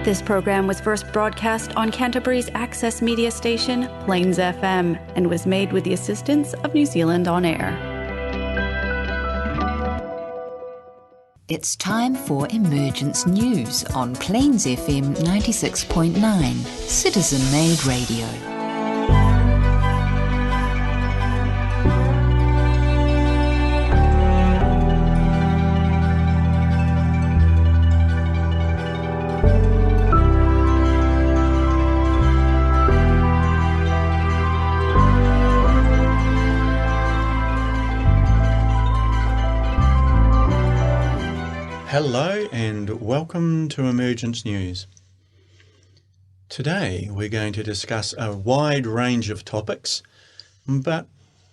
This program was first broadcast on Canterbury's access media station, Plains FM, and was made with the assistance of New Zealand On Air. It's time for Emergence News on Plains FM 96.9, citizen-made radio. Hello and welcome to Emergence News. Today we're going to discuss a wide range of topics, but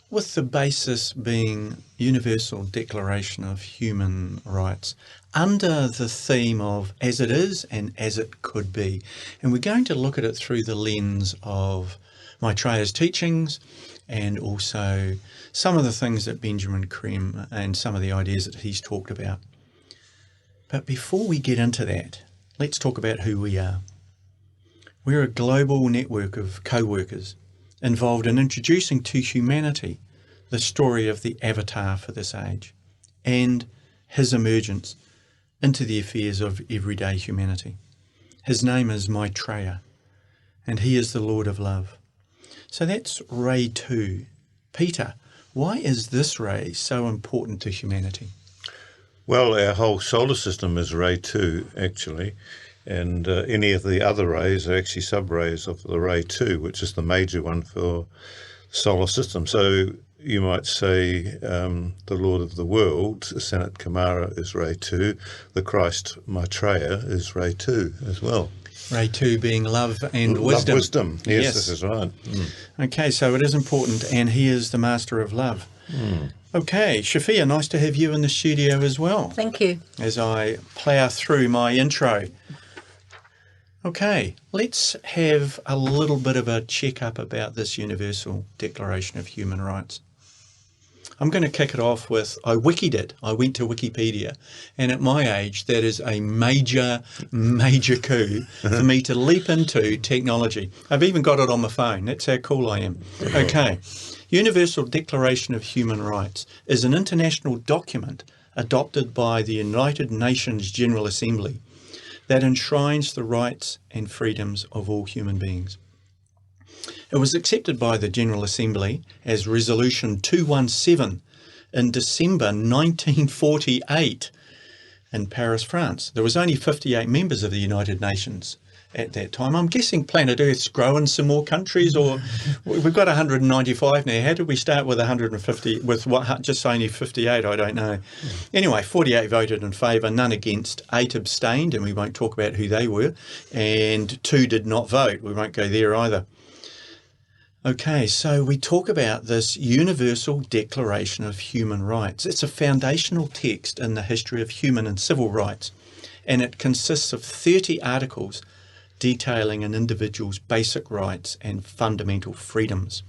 with the basis being Universal Declaration of Human Rights under the theme of as it is and as it could be. And we're going to look at it through the lens of Maitreya's teachings and also some of the things that Benjamin Creme and some of the ideas that he's talked about. But before we get into that, let's talk about who we are. We're a global network of co-workers involved in introducing to humanity the story of the avatar for this age and his emergence into the affairs of everyday humanity. His name is Maitreya, and he is the Lord of Love. So that's Ray 2. Peter, why is this ray so important to humanity? Well, our whole solar system is ray 2, actually, and any of the other rays are actually sub-rays of the ray 2, which is the major one for the solar system. So you might say the Lord of the World, Sanat Kumara, is ray 2. The Christ Maitreya is ray 2 as well. Ray 2 being love and wisdom. Wisdom, yes, this is right. Okay, so it is important, and he is the master of love. Okay, Shafia, nice to have you in the studio as well. Thank you. As I plough through my intro. Okay, let's have a little bit of a check-up about this Universal Declaration of Human Rights. I'm going to kick it off with, I wikied it. I went to Wikipedia, and at my age, that is a major coup for me to leap into technology. I've even got it on my phone. That's how cool I am. Okay. Universal Declaration of Human Rights is an international document adopted by the United Nations General Assembly that enshrines the rights and freedoms of all human beings. It was accepted by the General Assembly as Resolution 217 in December 1948 in Paris, France. There was only 58 members of the United Nations at that time. I'm guessing planet Earth's growing some more countries, or we've got 195 now. How did we start with 150, with what, just only 58? I don't know. Anyway, 48 voted in favour, none against, 8 abstained, and we won't talk about who they were, and 2 did not vote. We won't go there either. Okay, so we talk about this Universal Declaration of Human Rights. It's a foundational text in the history of human and civil rights, and it consists of 30 articles detailing an individual's basic rights and fundamental freedoms,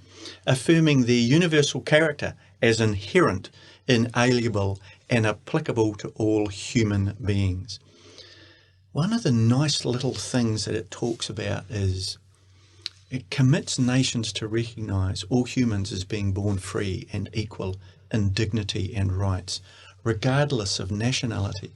affirming their universal character as inherent, inalienable, and applicable to all human beings. One of the nice little things that it talks about is it commits nations to recognise all humans as being born free and equal in dignity and rights, regardless of nationality,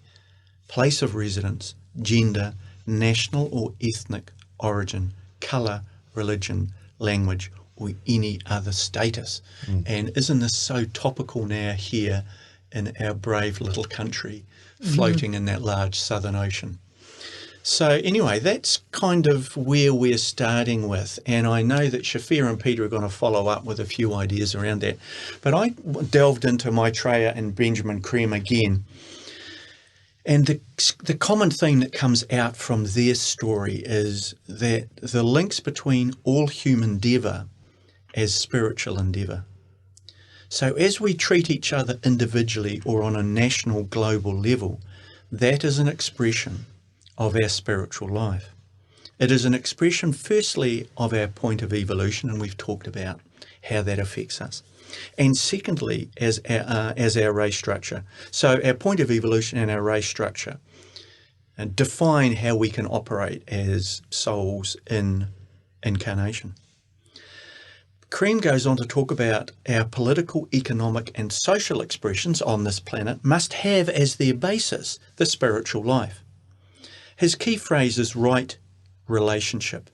place of residence, gender, national or ethnic origin, colour, religion, language, or any other status. And isn't this so topical now here in our brave little country, floating in that large southern ocean? So anyway, that's kind of where we're starting with, and I know that Shafir and Peter are going to follow up with a few ideas around that. But I delved into Maitreya and Benjamin Creme again. And the common theme that comes out from their story is that the links between all human endeavour as spiritual endeavour. So as we treat each other individually or on a national global level, that is an expression of our spiritual life. It is an expression firstly of our point of evolution, and we've talked about how that affects us. And secondly, as our race structure. So our point of evolution and our race structure and define how we can operate as souls in incarnation. Cream goes on to talk about our political, economic and social expressions on this planet must have as their basis the spiritual life. His key phrase is right relationship.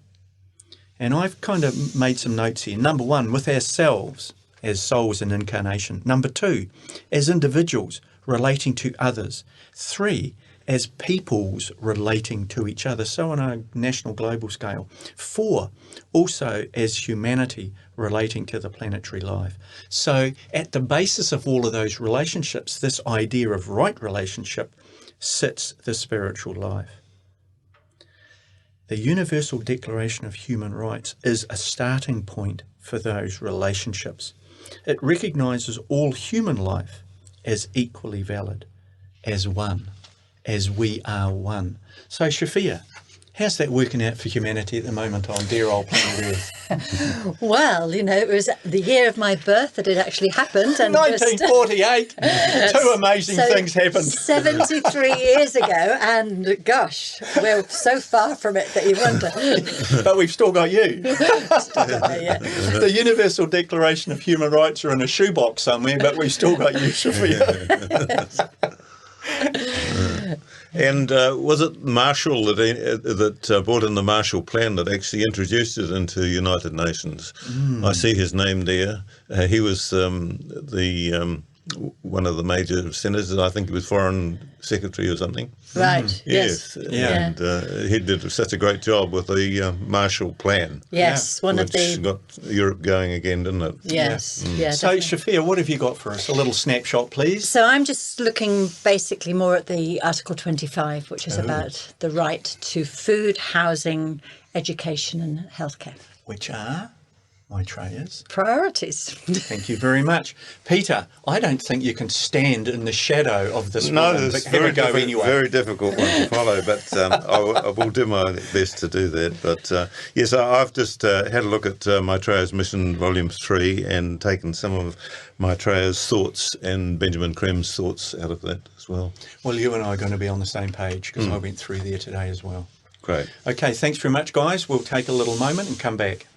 And I've kind of made some notes here. Number 1, with ourselves as souls in incarnation. Number 2, as individuals relating to others. 3, as peoples relating to each other, so on a national global scale. 4, also as humanity relating to the planetary life. So at the basis of all of those relationships, this idea of right relationship sits the spiritual life. The Universal Declaration of Human Rights is a starting point for those relationships. It recognises all human life as equally valid, as one, as we are one. So, Shafia, how's that working out for humanity at the moment on dear old planet Earth? Well, it was the year of my birth that it actually happened. And 1948. Two amazing things happened. 73 years ago, and gosh, we're so far from it that you wonder. But we've still got you. Still got me, yeah. The Universal Declaration of Human Rights are in a shoebox somewhere, but we've still got you, Shafia. And was it Marshall that brought in the Marshall Plan that actually introduced it into United Nations? I see his name there. He was one of the major senators. I think he was Foreign Secretary or something. Right. Yes. Yeah. And he did such a great job with the Marshall Plan. Yes, which got Europe going again, didn't it? Yes. Yeah. So, Definitely. Shafia, what have you got for us? A little snapshot, please. So I'm just looking basically more at the Article 25, which is about the right to food, housing, education and healthcare. Which are Maitreya's Priorities. Thank you very much. Peter, I don't think you can stand in the shadow of this No, woman, it's but have a go anyway. very difficult one to follow, but I will do my best to do that. But yes, I've just had a look at Maitreya's Mission Volume 3 and taken some of Maitreya's thoughts and Benjamin Krem's thoughts out of that as well. Well, you and I are going to be on the same page because I went through there today as well. Great. Okay, thanks very much, guys. We'll take a little moment and come back.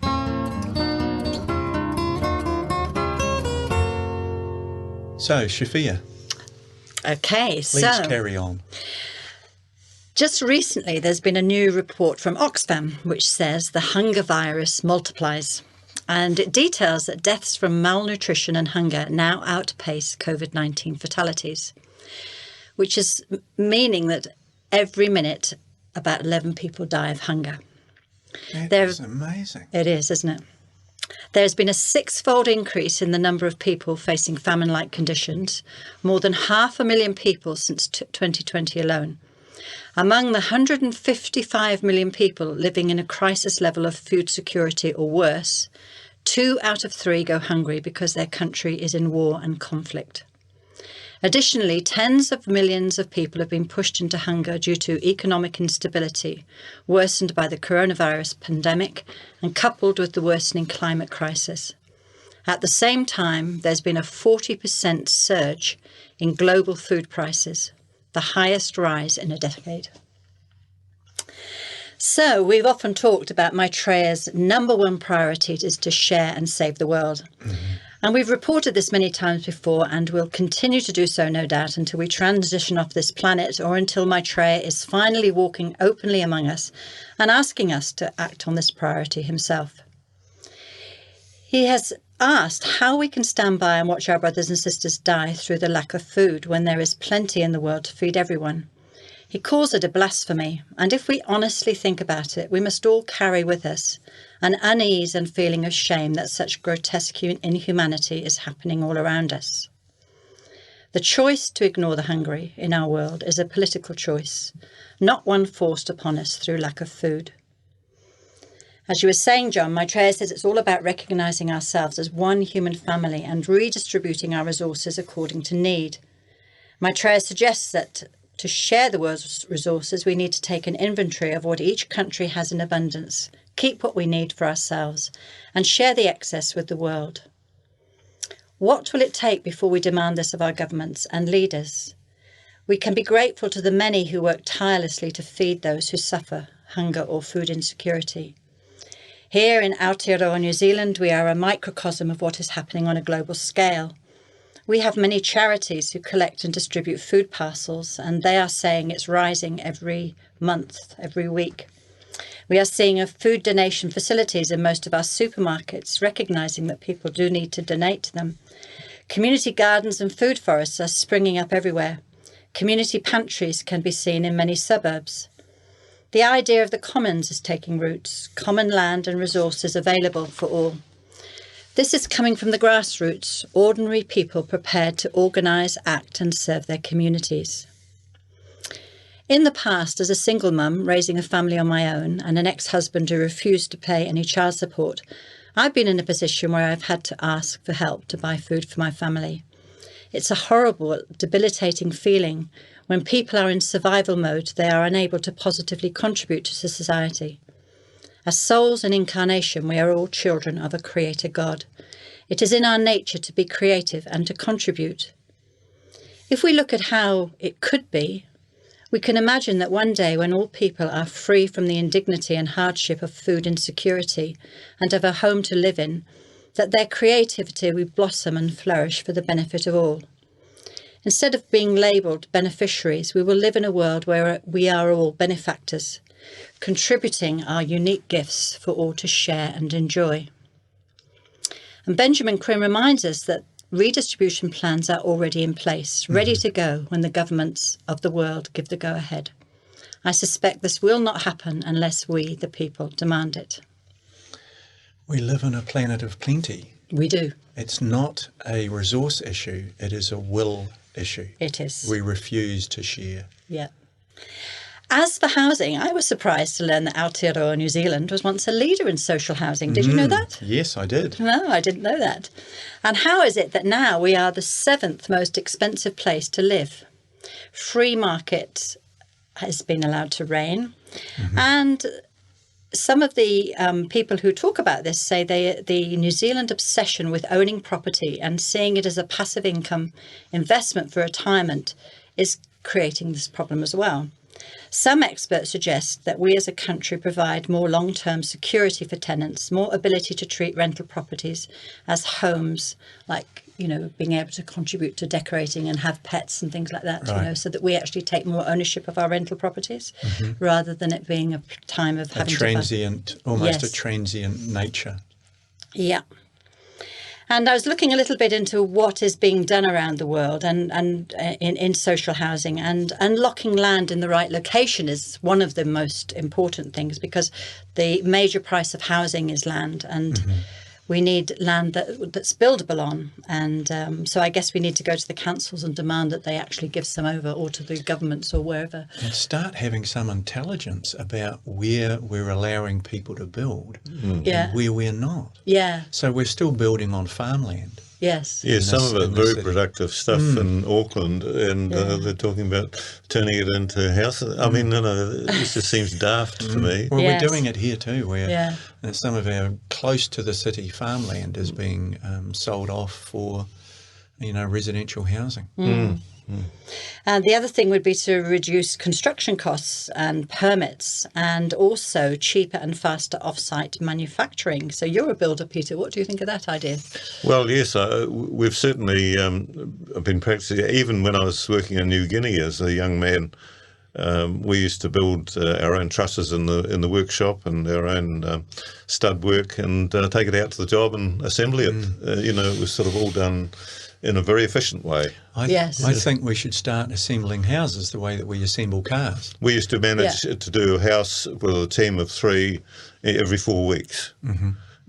So, Shafia, Okay, please so carry on. just recently there's been a new report from Oxfam which says the hunger virus multiplies. And it details that deaths from malnutrition and hunger now outpace COVID-19 fatalities, which is meaning that every minute about 11 people die of hunger. That's amazing. It is, isn't it? There's been a 6-fold increase in the number of people facing famine-like conditions, more than 500,000 people since 2020 alone. Among the 155 million people living in a crisis level of food security or worse, 2 out of 3 go hungry because their country is in war and conflict. Additionally, tens of millions of people have been pushed into hunger due to economic instability, worsened by the coronavirus pandemic and coupled with the worsening climate crisis. At the same time, there's been a 40% surge in global food prices, the highest rise in a decade. So we've often talked about Maitreya's number one priority is to share and save the world. And we've reported this many times before and will continue to do so, no doubt, until we transition off this planet or until Maitreya is finally walking openly among us and asking us to act on this priority himself. He has asked how we can stand by and watch our brothers and sisters die through the lack of food when there is plenty in the world to feed everyone. He calls it a blasphemy, and if we honestly think about it, we must all carry with us an unease and feeling of shame that such grotesque inhumanity is happening all around us. The choice to ignore the hungry in our world is a political choice, not one forced upon us through lack of food. As you were saying, John, Maitreya says it's all about recognising ourselves as one human family and redistributing our resources according to need. Maitreya suggests that to share the world's resources, we need to take an inventory of what each country has in abundance, keep what we need for ourselves, and share the excess with the world. What will it take before we demand this of our governments and leaders? We can be grateful to the many who work tirelessly to feed those who suffer hunger or food insecurity. Here in Aotearoa, New Zealand, we are a microcosm of what is happening on a global scale. We have many charities who collect and distribute food parcels, and they are saying it's rising every month, every week. We are seeing food donation facilities in most of our supermarkets, recognising that people do need to donate to them. Community gardens and food forests are springing up everywhere. Community pantries can be seen in many suburbs. The idea of the commons is taking roots, common land and resources available for all. This is coming from the grassroots, ordinary people prepared to organise, act and serve their communities. In the past, as a single mum raising a family on my own and an ex-husband who refused to pay any child support, I've been in a position where I've had to ask for help to buy food for my family. It's a horrible, debilitating feeling. When people are in survival mode, they are unable to positively contribute to society. As souls in incarnation, we are all children of a creator God. It is in our nature to be creative and to contribute. If we look at how it could be, we can imagine that one day when all people are free from the indignity and hardship of food insecurity and have a home to live in, that their creativity will blossom and flourish for the benefit of all. Instead of being labelled beneficiaries, we will live in a world where we are all benefactors, contributing our unique gifts for all to share and enjoy. And Benjamin Crim reminds us that redistribution plans are already in place, ready to go when the governments of the world give the go-ahead. I suspect this will not happen unless we, the people, demand it. We live in a planet of plenty. We do. It's not a resource issue, it is a will issue. It is. We refuse to share. Yeah. As for housing, I was surprised to learn that Aotearoa, New Zealand, was once a leader in social housing. Did you know that? Yes, I did. No, I didn't know that. And how is it that now we are the 7th most expensive place to live? Free market has been allowed to reign. And some of the people who talk about this say the New Zealand obsession with owning property and seeing it as a passive income investment for retirement is creating this problem as well. Some experts suggest that we as a country provide more long-term security for tenants, more ability to treat rental properties as homes, like, you know, being able to contribute to decorating and have pets and things like that, right. you know, so that we actually take more ownership of our rental properties rather than it being a time of having transient, almost Yes. a transient nature. Yeah. And I was looking a little bit into what is being done around the world and in social housing, and unlocking land in the right location is one of the most important things, because the major price of housing is land, and we need land that's buildable on. And so I guess we need to go to the councils and demand that they actually give some over, or to the governments or wherever. And start having some intelligence about where we're allowing people to build and where we're not. Yeah. So we're still building on farmland. Yes. Yeah, some of it very city. productive stuff in Auckland, and they're talking about turning it into houses. I mean, this just seems daft to me. Well, Yes. we're doing it here too, where some of our close to the city farmland is being sold off for, residential housing. And the other thing would be to reduce construction costs and permits, and also cheaper and faster off-site manufacturing. So you're a builder, Peter. What do you think of that idea? Well, yes, we've certainly been practicing. Even when I was working in New Guinea as a young man, we used to build our own trusses in the workshop, and our own stud work, and take it out to the job and assemble it. It was sort of all done in a very efficient way. I think we should start assembling houses the way that we assemble cars. We used to manage to do a house with a team of 3 every 4 weeks.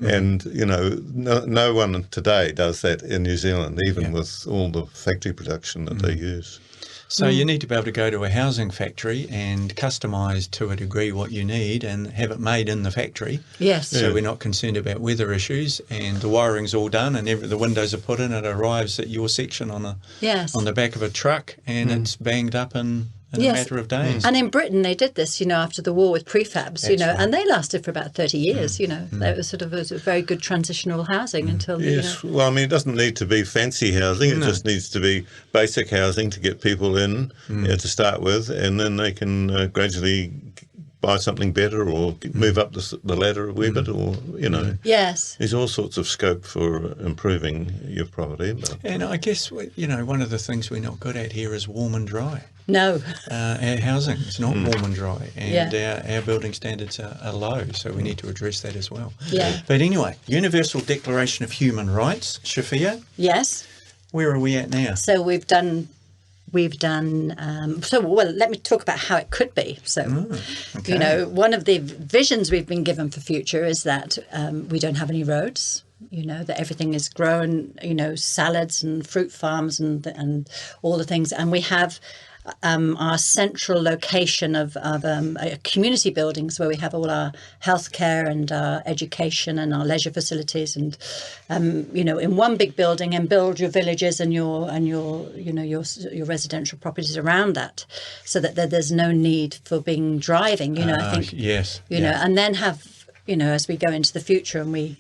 And, no one today does that in New Zealand, even with all the factory production that they use. So you need to be able to go to a housing factory and customise to a degree what you need and have it made in the factory. Yes. So we're not concerned about weather issues, and the wiring's all done and the windows are put in. It arrives at your section on the back of a truck, and it's banged up in in a matter of days. And in Britain, they did this, after the war with prefabs, That's right. and they lasted for about 30 years, It was it was a very good transitional housing until, Yes, well, I mean, it doesn't need to be fancy housing. It just needs to be basic housing to get people in to start with, and then they can gradually buy something better or move up the ladder a wee bit, or, Yes. There's all sorts of scope for improving your property. But. And I guess, one of the things we're not good at here is warm and dry. No. Our housing is not warm and dry, and our building standards are low, so we need to address that as well. Yeah. But anyway, Universal Declaration of Human Rights, Shafia, Yes. where are we at now? So we've done, let me talk about how it could be. So, one of the visions we've been given for future is that we don't have any roads, that everything is grown, salads and fruit farms and all the things. And we have our central location of community buildings where we have all our healthcare and our education and our leisure facilities, and in one big building, and build your villages and your residential properties around that, so that there's no need for driving. I think yes, and then have. As we go into the future and we,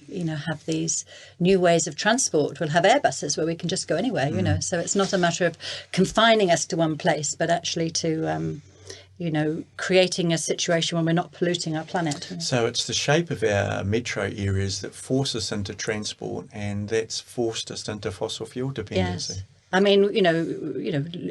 have these new ways of transport, we'll have Airbuses where we can just go anywhere, So it's not a matter of confining us to one place, but actually to, creating a situation where we're not polluting our planet. So it's the shape of our metro areas that force us into transport, and that's forced us into fossil fuel dependency. Yes. I mean, you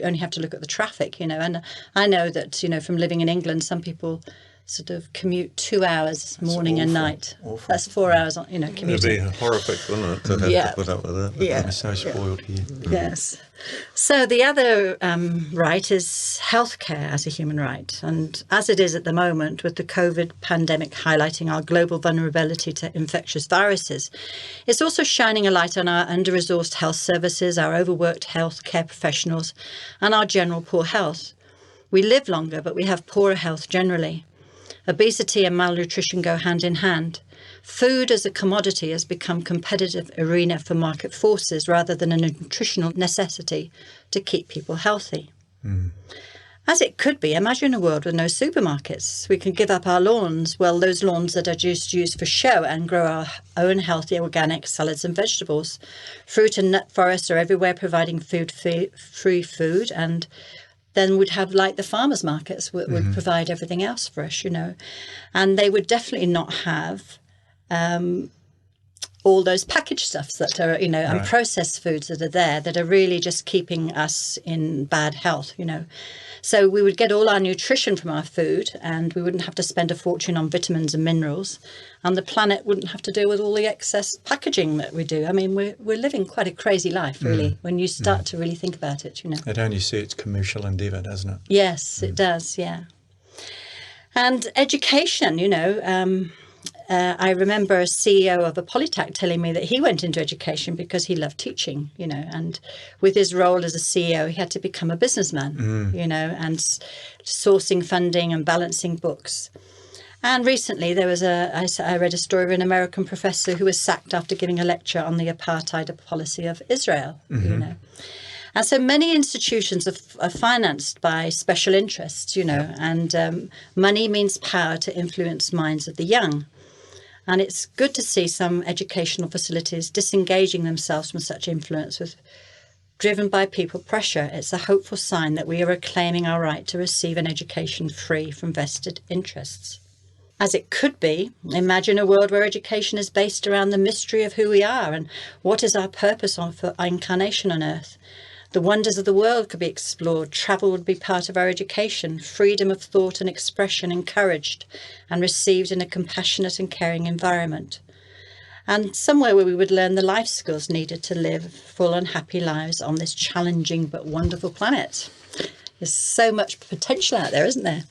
only have to look at the traffic, and I know that, from living in England, some people sort of commute 2 hours morning and night. Awful. That's 4 hours, commuting. It'd be horrific, wouldn't it, to have to put up with that? Yeah. We're so spoiled here. Yes. So the other right is healthcare as a human right. And as it is at the moment, with the COVID pandemic highlighting our global vulnerability to infectious viruses, it's also shining a light on our under-resourced health services, our overworked healthcare professionals, and our general poor health. We live longer, but we have poorer health generally. Obesity and malnutrition go hand in hand. Food as a commodity has become a competitive arena for market forces rather than a nutritional necessity to keep people healthy. As it could be, imagine a world with no supermarkets. We can give up our lawns, those lawns that are just used for show, and grow our own healthy organic salads and vegetables. Fruit and nut forests are everywhere, providing free food, and then we'd have, like, the farmers' markets would provide everything else for us, And they would definitely not have all those packaged stuffs that are, and processed foods that are there that are really just keeping us in bad health, So we would get all our nutrition from our food, and we wouldn't have to spend a fortune on vitamins and minerals, and the planet wouldn't have to deal with all the excess packaging that we do. I mean, we're living quite a crazy life, really, when you start to really think about it, It only suits commercial endeavour, doesn't it? Yes, it does, yeah. And education, I remember a CEO of a polytech telling me that he went into education because he loved teaching, and with his role as a CEO, he had to become a businessman, and sourcing funding and balancing books. And recently there was I read a story of an American professor who was sacked after giving a lecture on the apartheid policy of Israel, And so many institutions are financed by special interests, and money means power to influence minds of the young. And it's good to see some educational facilities disengaging themselves from such influence, driven by people pressure. It's a hopeful sign that we are reclaiming our right to receive an education free from vested interests. As it could be, imagine a world where education is based around the mystery of who we are and what is our purpose for our incarnation on earth. The wonders of the world could be explored. Travel would be part of our education. Freedom of thought and expression encouraged and received in a compassionate and caring environment. And somewhere where we would learn the life skills needed to live full and happy lives on this challenging but wonderful planet. There's so much potential out there, isn't there?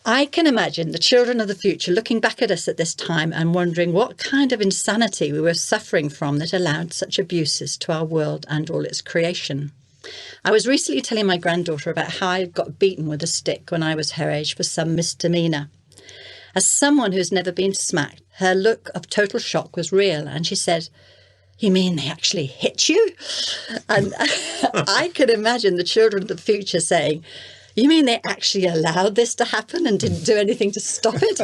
I can imagine the children of the future looking back at us at this time and wondering what kind of insanity we were suffering from that allowed such abuses to our world and all its creation. I was recently telling my granddaughter about how I got beaten with a stick when I was her age for some misdemeanour. As someone who's never been smacked, her look of total shock was real, and she said, You mean they actually hit you? And I could imagine the children of the future saying, you mean they actually allowed this to happen and didn't do anything to stop it?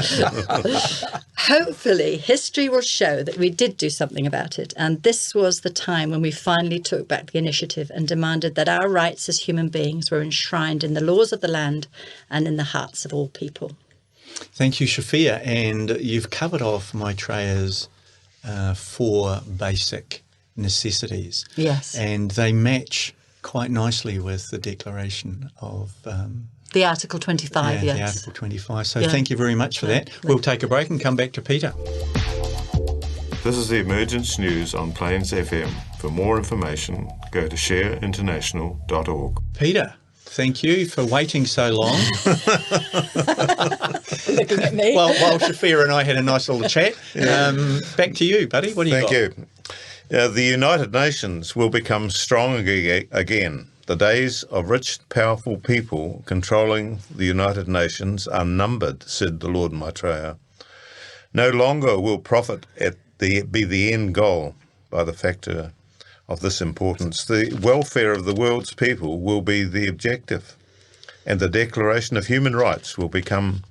Hopefully, history will show that we did do something about it. And this was the time when we finally took back the initiative and demanded that our rights as human beings were enshrined in the laws of the land and in the hearts of all people. Thank you, Shafia. And you've covered off Maitreya's 4 basic necessities. Yes. And they match quite nicely with the declaration of the Article 25, yes. The Article 25. So thank you very much for that. We'll take a break and come back to Peter. This is the Emergence News on Plains FM. For more information, go to shareinternational.org. Peter, thank you for waiting so long. Looking at me. While Shafia and I had a nice little chat. Back to you, buddy. What do you got? Thank you. The United Nations will become strong again. The days of rich, powerful people controlling the United Nations are numbered, said the Lord Maitreya. No longer will profit be the end goal by the factor of this importance. The welfare of the world's people will be the objective, and the Declaration of Human Rights will become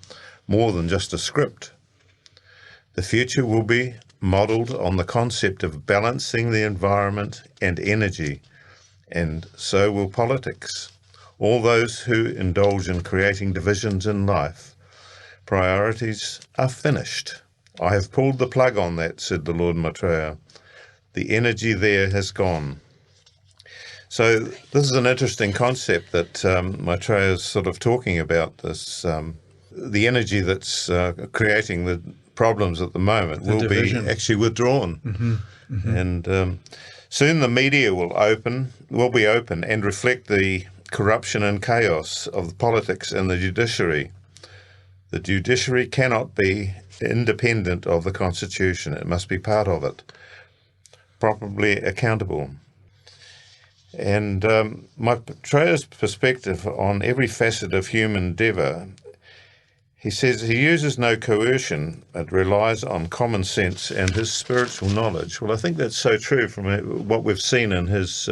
more than just a script. The future will be modelled on the concept of balancing the environment and energy, and so will politics. All those who indulge in creating divisions in life, priorities are finished. I have pulled the plug on that, said the Lord Maitreya. The energy there has gone. So this is an interesting concept that Maitreya is sort of talking about, this the energy that's creating the problems at the moment will be actually withdrawn. And soon the media will be open and reflect the corruption and chaos of the politics and the judiciary. The judiciary cannot be independent of the Constitution. It must be part of it, properly accountable. And Maitreya's perspective on every facet of human endeavour, he says he uses no coercion, but relies on common sense and his spiritual knowledge. Well, I think that's so true from what we've seen in his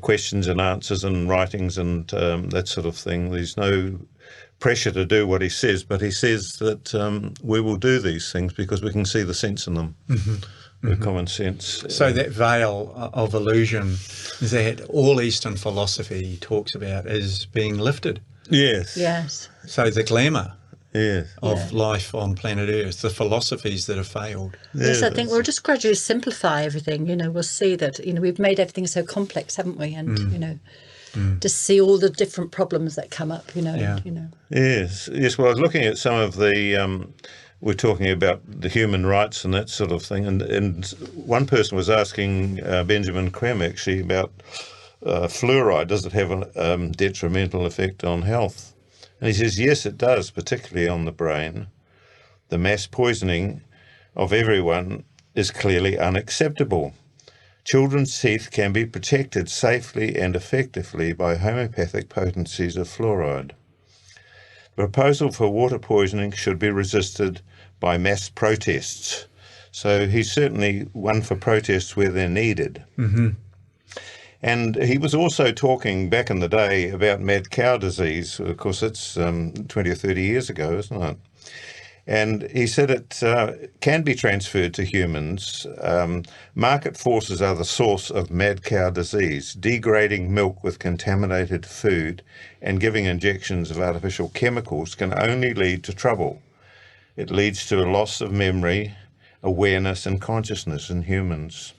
questions and answers and writings and that sort of thing. There's no pressure to do what he says, but he says that we will do these things because we can see the sense in them. With common sense. So that veil of illusion that all Eastern philosophy talks about is being lifted. Yes. Yes. So the glamour of life on planet Earth, the philosophies that have failed. Yes, I think we'll just gradually simplify everything. We'll see that, we've made everything so complex, haven't we? And, to see all the different problems that come up, Yes. Well, I was looking at some of the... we're talking about the human rights and that sort of thing. And one person was asking Benjamin Krem actually about fluoride. Does it have a detrimental effect on health? And he says, yes, it does, particularly on the brain. The mass poisoning of everyone is clearly unacceptable. Children's teeth can be protected safely and effectively by homeopathic potencies of fluoride. The proposal for water poisoning should be resisted by mass protests. So he's certainly one for protests where they're needed. And he was also talking back in the day about mad cow disease. Of course, it's 20 or 30 years ago, isn't it? And he said it can be transferred to humans. Market forces are the source of mad cow disease. Degrading milk with contaminated food and giving injections of artificial chemicals can only lead to trouble. It leads to a loss of memory, awareness and consciousness in humans.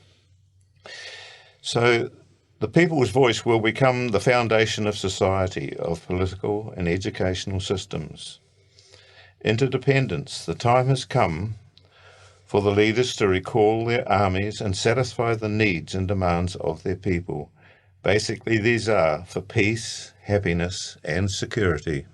So the people's voice will become the foundation of society, of political and educational systems. Interdependence. The time has come for the leaders to recall their armies and satisfy the needs and demands of their people. Basically, these are for peace, happiness and security.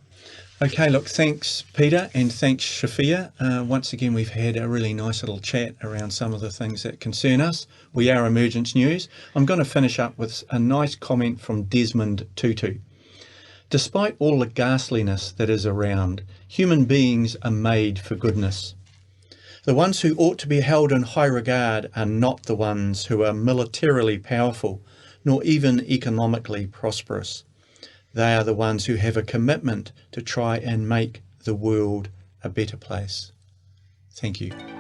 Okay, look, thanks, Peter, and thanks, Shafia. Once again, we've had a really nice little chat around some of the things that concern us. We are Emergence News. I'm going to finish up with a nice comment from Desmond Tutu. Despite all the ghastliness that is around, human beings are made for goodness. The ones who ought to be held in high regard are not the ones who are militarily powerful, nor even economically prosperous. They are the ones who have a commitment to try and make the world a better place. Thank you.